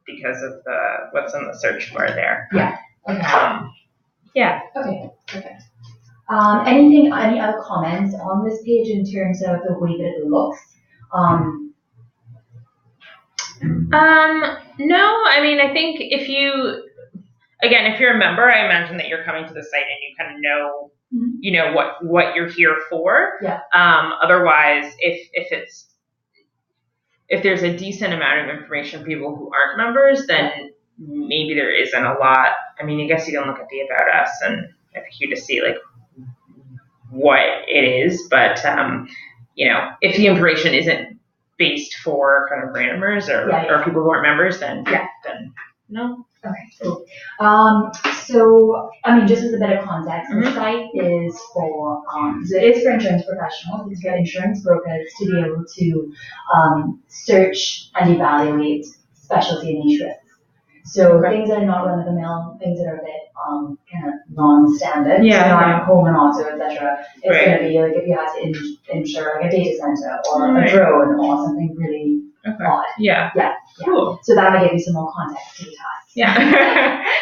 because of what's in the search bar there. Yeah. Okay. Yeah. Okay. Perfect. Any other comments on this page in terms of the way that it looks? No, I mean, I think if you're a member, I imagine that you're coming to the site and you kind of know, you know, what you're here for. Yeah. Otherwise, if there's a decent amount of information for people who aren't members, then maybe there isn't a lot. I mean, I guess you can look at the About Us and FAQ to see like what it is, but you know, if the information isn't based for kind of randomers or people who aren't members, then no. Okay, cool. So, I mean, just as a bit of context, the site is for insurance professionals. It's for insurance brokers to be able to search and evaluate specialty and niche risks. So things that are not run of the mill, things that are a bit kind of non-standard, so not home and auto, etc. It's going to be like if you had to insure like a data center or a drone or something really odd. Yeah. Cool. So that might give you some more context to the task. Yeah.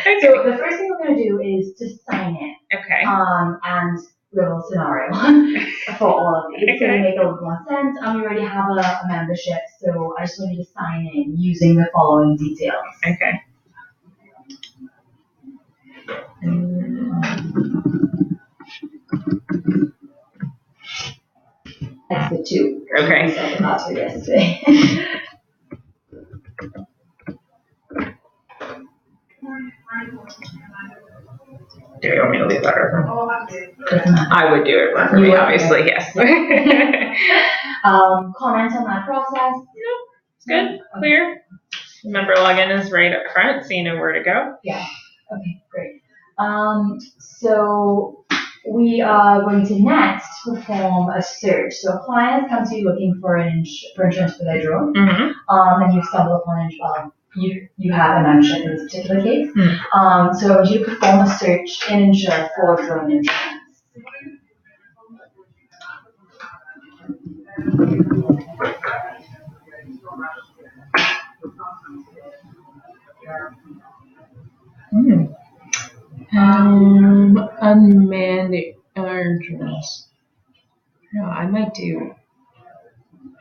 Okay. So the first thing we're going to do is to sign in. Okay. And little scenario for all of these. It's going to make a little more sense. You already have a membership, so I just want you to sign in using the following details. Okay. That's the 2. Okay. So the password yesterday. Do you want me to leave that or? I would do it for me, obviously, yes. Comments on that process? No, it's good, clear. Member login is right up front, so you know where to go. Yeah. Okay, great. So we are going to next perform a search. So a client comes to you looking for insurance for their drone, and you've stumbled upon you have a membership in this particular case. So I want you to perform a search in Insurr for drone insurance. Unmanned drones. No, I might do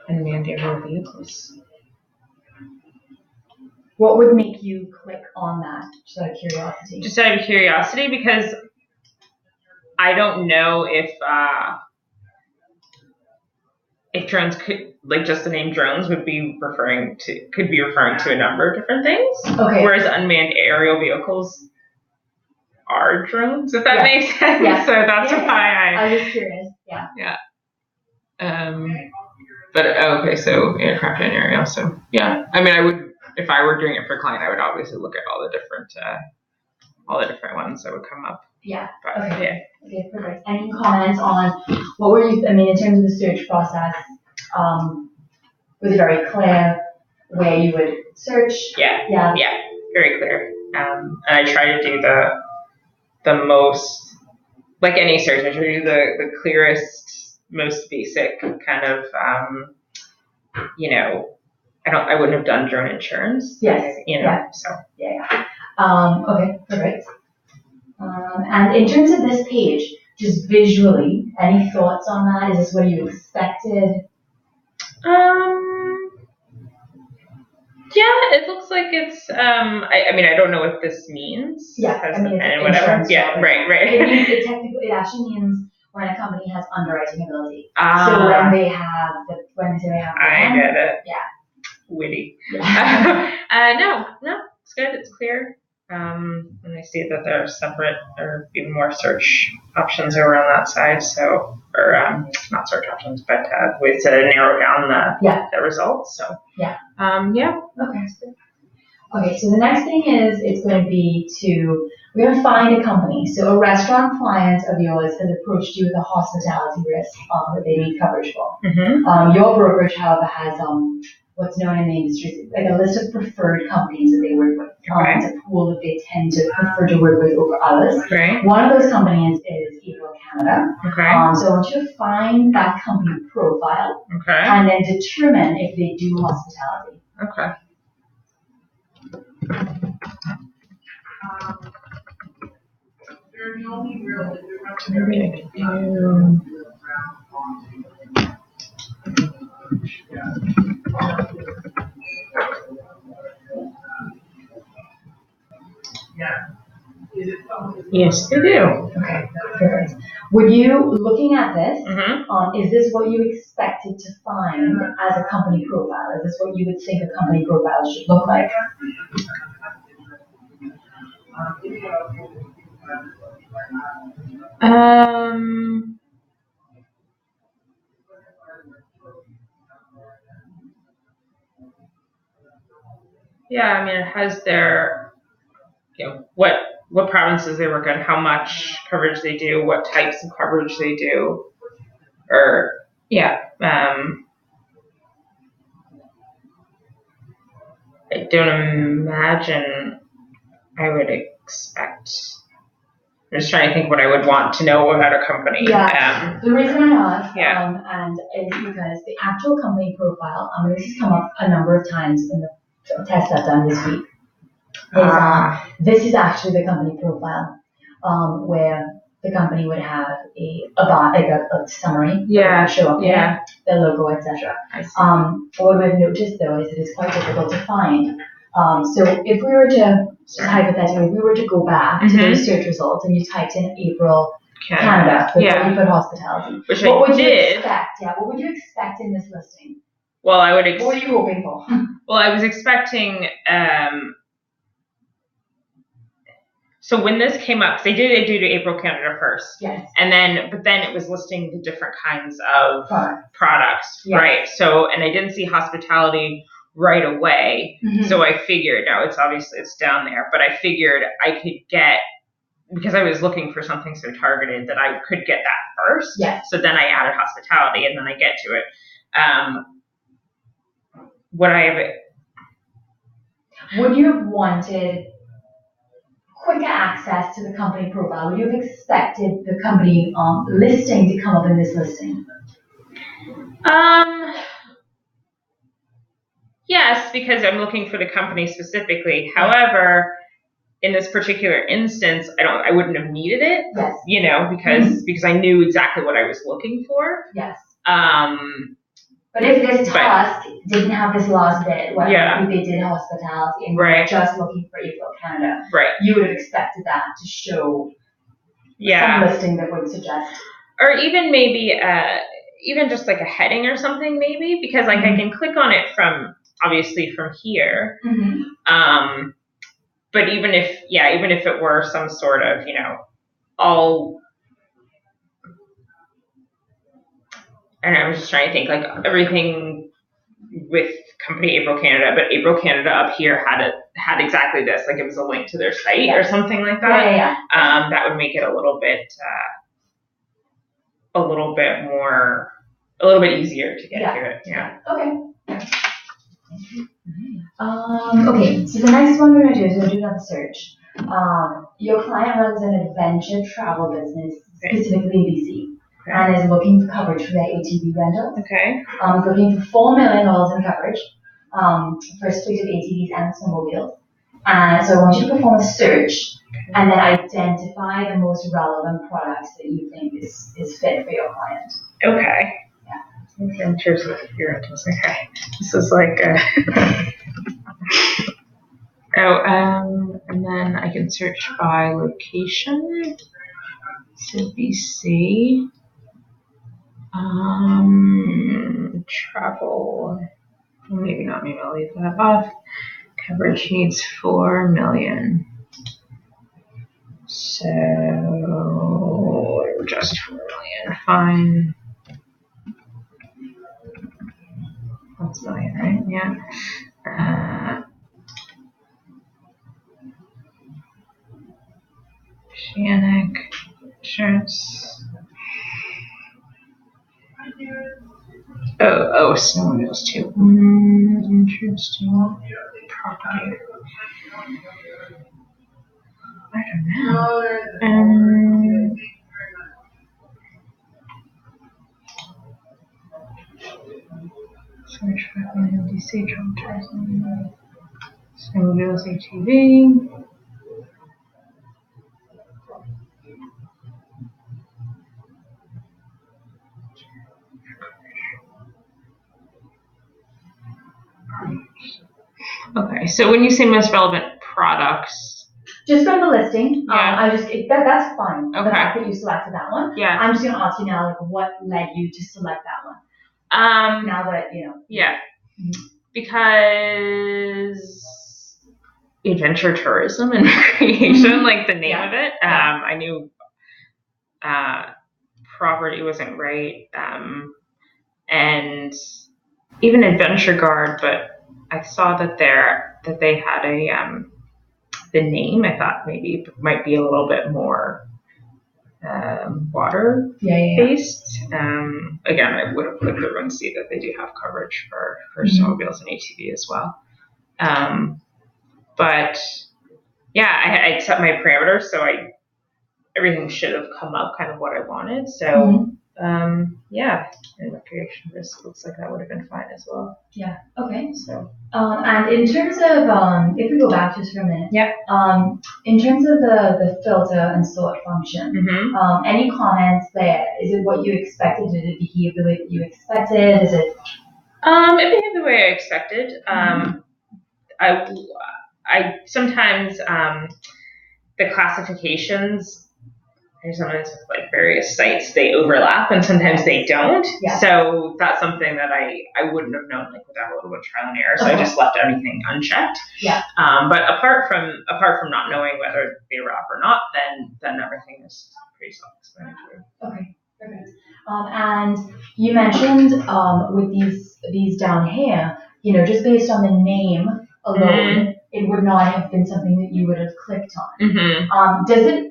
unmanned aerial vehicles. What would make you click on that, just out of curiosity? Just out of curiosity, because I don't know if drones could, like just the name drones could be referring to a number of different things. Okay. Whereas unmanned aerial vehicles are drones, if that makes sense. Yeah. So that's why I was curious. Yeah. Yeah. But okay, so aircraft and aerial. So yeah, I mean, I would. If I were doing it for a client, I would obviously look at all the different ones that would come up. Yeah. But, okay. Okay, perfect. Any comments on what were you? I mean, in terms of the search process, was it very clear where you would search? Yeah, very clear. And I try to do the most, like any search, I try to do the clearest, most basic kind of, you know. I wouldn't have done drone insurance. Yes. You know, so. Yeah. Okay, perfect. And in terms of this page, just visually, any thoughts on that? Is this what you expected? Yeah, it looks like it's, I mean, I don't know what this means. Yeah, I mean, and whatever. Yeah, right. It actually means when a company has underwriting ability. So when they say they have I get it. Yeah. Witty. Yeah. No, it's good. It's clear. And I see that there are separate or even more search options over on that side. So, or not search options, but ways to narrow down the results. So, yeah. Okay. So the next thing is it's going to be we're going to find a company. So a restaurant client of yours has approached you with a hospitality risk that they need coverage for. Your brokerage, however, has what's known in the industry, like a list of preferred companies that they work with. It's a pool that they tend to prefer to work with over others. Right. One of those companies is April Canada. Okay. So I want you to find that company profile and then determine if they do hospitality. Okay. Maybe I could do. Yes, they do. Okay, perfect. Would you, looking at this, Mm-hmm. is this what you expected to find as a company profile? Is this what you would think a company profile should look like? Yeah, I mean, it has their, what provinces they work in, how much coverage they do, what types of coverage they do, or yeah. I don't imagine I would expect. I'm just trying to think what I would want to know about a company. Yeah. The reason I ask, Yeah. and is because the actual company profile, this has come up a number of times in the test I've done this week. This is actually the company profile, where the company would have a summary, show up there, their logo, etc. What we've noticed though is it is quite difficult to find. So if we were to, just hypothetically, if we were to go back to those search results and you typed in April Canada before you put hospitality, what would you expect? Yeah, what would you expect in this listing? Well, I would. What were you hoping for? Well, I was expecting. So when this came up, they did do to April Canada first. Yes. But then it was listing the different kinds of products, right? So, and I didn't see hospitality right away. Mm-hmm. So I figured, now it's down there, but I figured I could get, because I was looking for something so targeted that I could get that first. Yes. So then I added hospitality and then I get to it. Would you have wanted quicker access to the company profile? Would you have expected the company listing to come up in this listing? Yes, because I'm looking for the company specifically. However, in this particular instance, I wouldn't have needed it. Yes. Because I knew exactly what I was looking for. Yes. But if this task didn't have this last bit, where they did hospitality and were just looking for April Canada, you would have expected that to show some listing that would suggest. Or even maybe, even just like a heading or something maybe, because I can click on it obviously from here. Mm-hmm. But even if it were some sort of, all, and I was just trying to think, like everything with company April Canada, but April Canada up here had exactly this, like it was a link to their site or something like that. Yeah. That would make it a little bit easier to get to it. Yeah. Okay. Okay, so the next one we're going to do is we're going to do another search. Your client runs an adventure travel business, specifically in BC, and is looking for coverage for their ATV rentals. Okay. Looking for $4 million in coverage for a fleet of ATVs and snowmobiles. So I want you to perform a search and then identify the most relevant products that you think is fit for your client. Okay. Adventures with your rentals. Okay. This is like and then I can search by location. So BC. Travel. Maybe not. Maybe I'll leave that off. Coverage needs 4 million. So just 4 million. Fine. That's million, right? Yeah. Oceanic insurance. Oh, snowmobiles too. Interesting. Property. I don't know. Search for DC travel tourism. Snowmobiles ATV. Okay, so when you say most relevant products, just from the listing, Yeah. That's fine. Okay. The fact that you selected that one. Yeah. I'm just gonna ask you now, like, what led you to select that one? Now that you know. Yeah. Mhm. Because adventure tourism and recreation, like the name of it. I knew property wasn't right, and even adventure guard, but I saw that they had the name. I thought maybe it might be a little bit more water based. Again, I would have clicked through and see that they do have coverage for snowmobiles and ATV as well. But yeah, I set my parameters, so everything should have come up kind of what I wanted. So yeah, and recreation risk looks like that would have been fine as well. Yeah. Okay. So and in terms of if we go back just for a minute. Yeah. In terms of the filter and sort function, any comments there? Is it what you expected? Did it behave the way that you expected? Is it? It behaved the way I expected. I sometimes the classifications. Sometimes with like various sites they overlap and sometimes they don't. Yeah. So that's something that I wouldn't have known like without a little bit of trial and error. So I just left everything unchecked. Yeah. But apart from not knowing whether they were up or not, then everything is pretty self-explanatory. Okay. Perfect. And you mentioned with these down here, just based on the name alone, it would not have been something that you would have clicked on.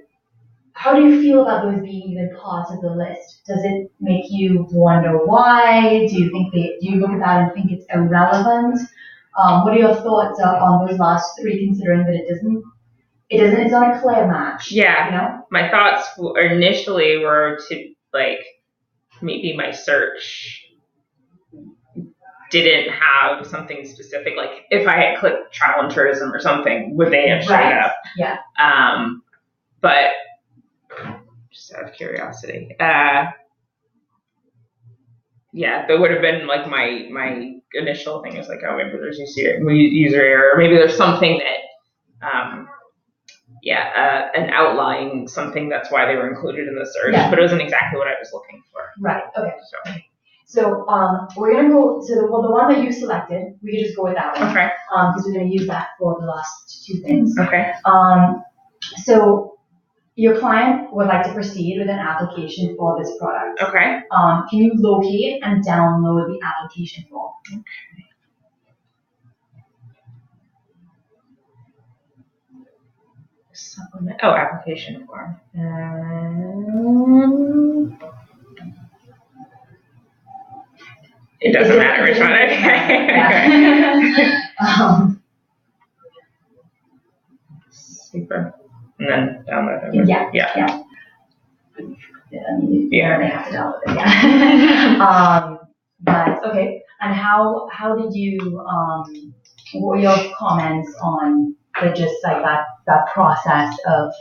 How do you feel about those being even part of the list? Does it make you wonder why? Do you look at that and think it's irrelevant? What are your thoughts on those last three, considering that it's not a clear match? Yeah. My thoughts initially were to like maybe my search didn't have something specific. Like if I had clicked travel and tourism or something, would they have showed up? Yeah. But just out of curiosity, yeah, that would have been like my initial thing is like, oh, maybe there's user error, or maybe there's something that, an outlying something that's why they were included in the search, but it wasn't exactly what I was looking for. Right. Okay. So we're gonna go to the one that you selected. We could just go with that one. Okay. Because we're gonna use that for the last two things. Okay. So your client would like to proceed with an application for this product. Okay. Can you locate and download the application form? Okay. Supplement. Oh, application form. It doesn't matter which one. Okay. Super. And then download it. Yeah. Yeah. They have to download it. Yeah. But okay. And how did you? What were your comments on just like that process of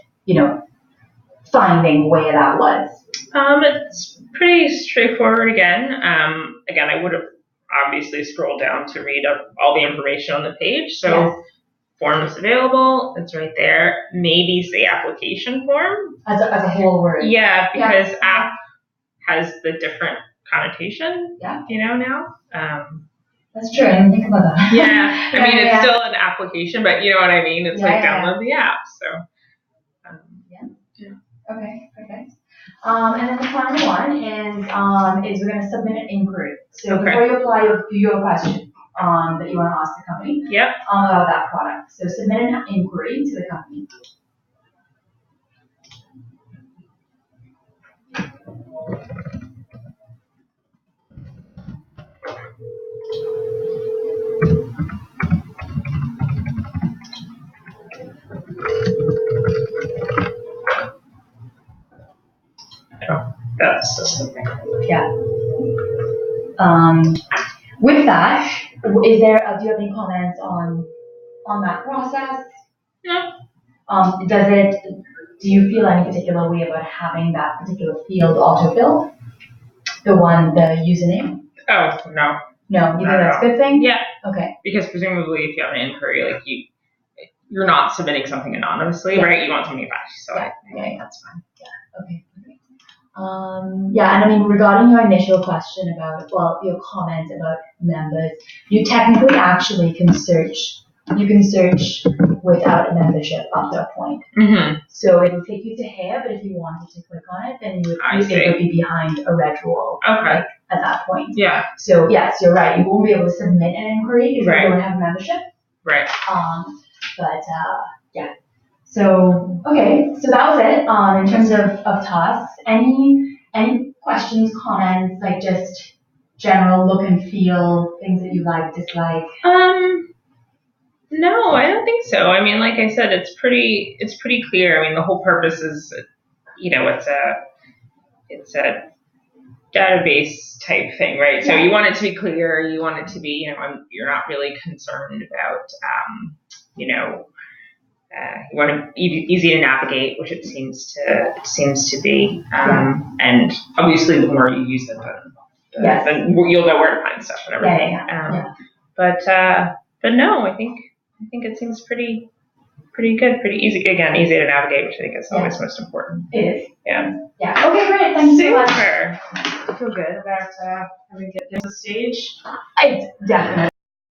finding where that was? It's pretty straightforward again. Again, I would have obviously scrolled down to read up all the information on the page. So form is available. It's right there. Maybe say application form. As a whole word. Yeah, because app has the different connotation. Yeah. Now. That's true. I didn't think about that. Yeah. I mean, it's still an application, but you know what I mean? It's download the app. So. Okay, perfect. And then the final one is we're going to submit an inquiry. So before you apply, you have a question that you want to ask the company about that product. So submit an inquiry to the company. That's something. Yeah. With that, do you have any comments on that process? No. Do you feel any particular way about having that particular field autofill? The username? Oh, no. No, you think that's a good thing? Yeah. Okay. Because presumably, if you have an inquiry, like you're not submitting something anonymously, right? You want something back. So yeah, that's fine. Yeah. Okay. Yeah, and I mean, regarding your initial question about, well, your comment about members, you technically actually can search. You can search without a membership up to a point. Mm-hmm. So it will take you to here, but if you wanted to click on it, then it would be behind a red wall. Okay. Like, at that point. Yeah. So yes, you're right. You won't be able to submit an inquiry if you don't have a membership. Right. But yeah. So okay, so that was it. In terms of tasks, any questions, comments, like just general look and feel, things that you like, dislike? No, I don't think so. I mean, like I said, it's pretty clear. I mean, the whole purpose is, it's a database type thing, right? So you want it to be clear. You want it to be, you're not really concerned about, you want it easy to navigate, which it seems to be. And obviously, the more you use it, then you'll know where to find stuff and everything. But no, I think it seems pretty good, pretty easy. Again, easy to navigate, which I think is always most important. It is. Yeah. Yeah. Okay, great. Thank you so much. I feel good about having get to the stage. I definitely.